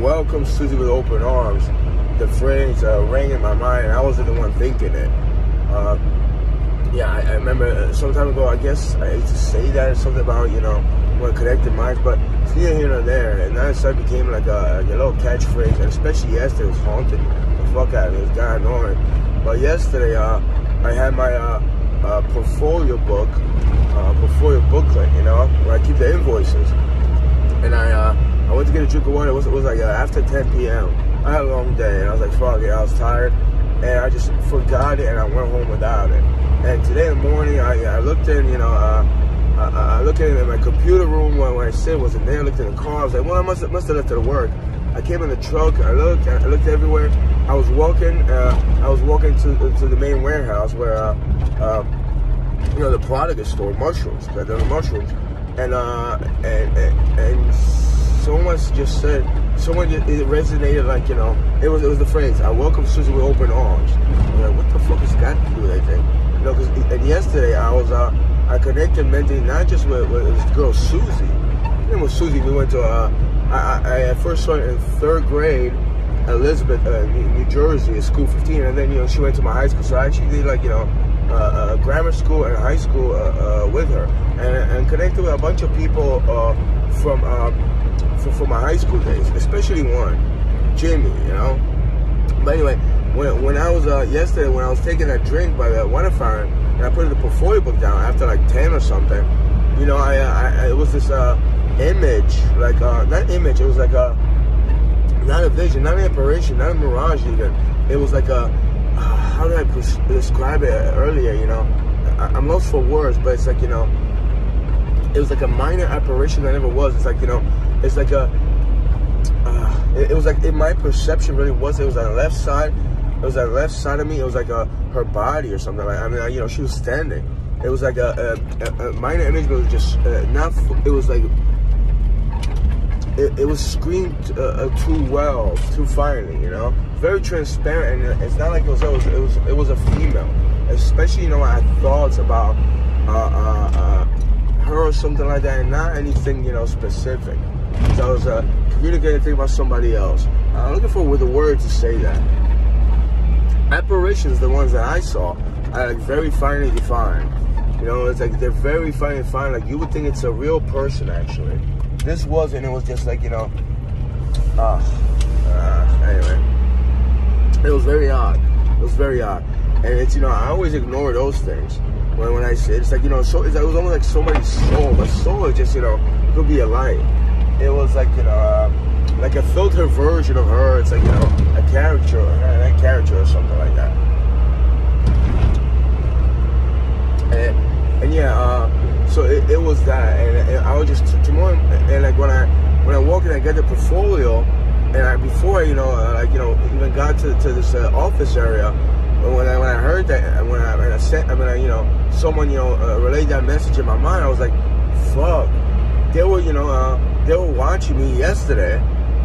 welcome Susie with open arms, the phrase rang in my mind, and I wasn't the one thinking it. Yeah, I remember some time ago, I guess I used to say that or something about, when connected minds, but it's neither here nor there. And that suddenly became like a little catchphrase, and especially yesterday, it was haunting the fuck out of me. It was kind of annoying. But yesterday, I had my portfolio booklet, where I keep the invoices. And I went to get a drink of water. It was like after 10 p.m. I had a long day, and I was like, fuck it, I was tired. And I just forgot it, and I went home without it. And today in the morning, I looked in, I looked in my computer room when I said wasn't there. I looked in the car. I was like, well, I must have left it at work. I came in the truck. I looked everywhere. I was walking to the main warehouse where the product is stored, mushrooms. There were mushrooms, and someone just said, it resonated like, it was the phrase, I welcome Susie with open arms. I'm like, what the fuck has got to do with anything? And yesterday I connected mentally not just with this girl Susie. Her name was Susie. We went to I first saw her in 3rd grade, Elizabeth, New Jersey, at school 15, and then she went to my high school. So I actually did like grammar school and high school with her, and connected with a bunch of people from my high school days, especially one, Jimmy. But anyway, when I was yesterday, when I was taking that drink by the water fountain, and I put the portfolio book down after like 10 or something, it was this image, like not image, it was like not a vision, not an apparition, not a mirage even. It was like how did I describe it earlier? I'm lost for words, but it's like it was like a minor apparition that never was. It's like it's like it was like in my perception really was. It was on the left side. It was on the left side of me. It was like her body or something. Like she was standing. It was like a minor image, but it was just not. It was like it was screened too well, too finely. Very transparent, and it's not like it was a female. Especially I had thoughts about her or something like that, and not anything specific. So I was communicating thing about somebody else. I'm looking for the word to say that. Apparitions, the ones that I saw, are like very finely defined. It's like they're very finely defined. Like you would think it's a real person actually. This wasn't. It was just like anyway. It was very odd. It was very odd. And it's I always ignore those things when I say it's like so it was almost like somebody's soul. But soul is just could be a light. It was like like a filtered version of her. It's like a character or something like that. And yeah, so it was that, and I was just tomorrow, and like when I walk in, I get the portfolio, and before even got to this office area, when I heard that, someone relayed that message in my mind, I was like, fuck, they were watching me yesterday,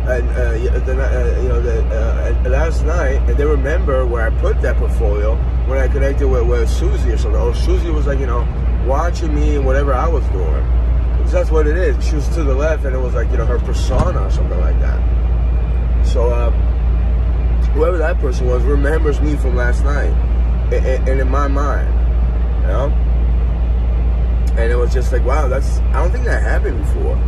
and last night, and they remember where I put that portfolio when I connected with Susie or something. Or Susie was like watching me and whatever I was doing. Because that's what it is. She was to the left, and it was like her persona or something like that. So whoever that person was remembers me from last night, and in my mind, and it was just like, wow, I don't think that happened before.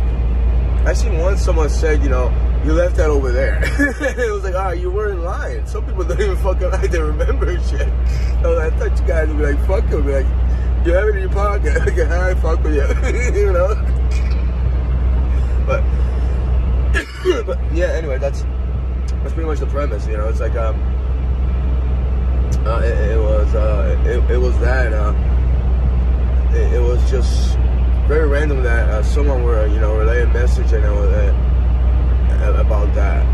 I seen once someone said, you left that over there. It was like, you weren't lying. Some people don't even fucking lie, they remember shit. So I thought you guys would be like, fuck you, be like, you have it in your pocket. Like, I fuck with you. But yeah, anyway, that's pretty much the premise. It's like it was that. It was just very random that someone were relay a message and about that.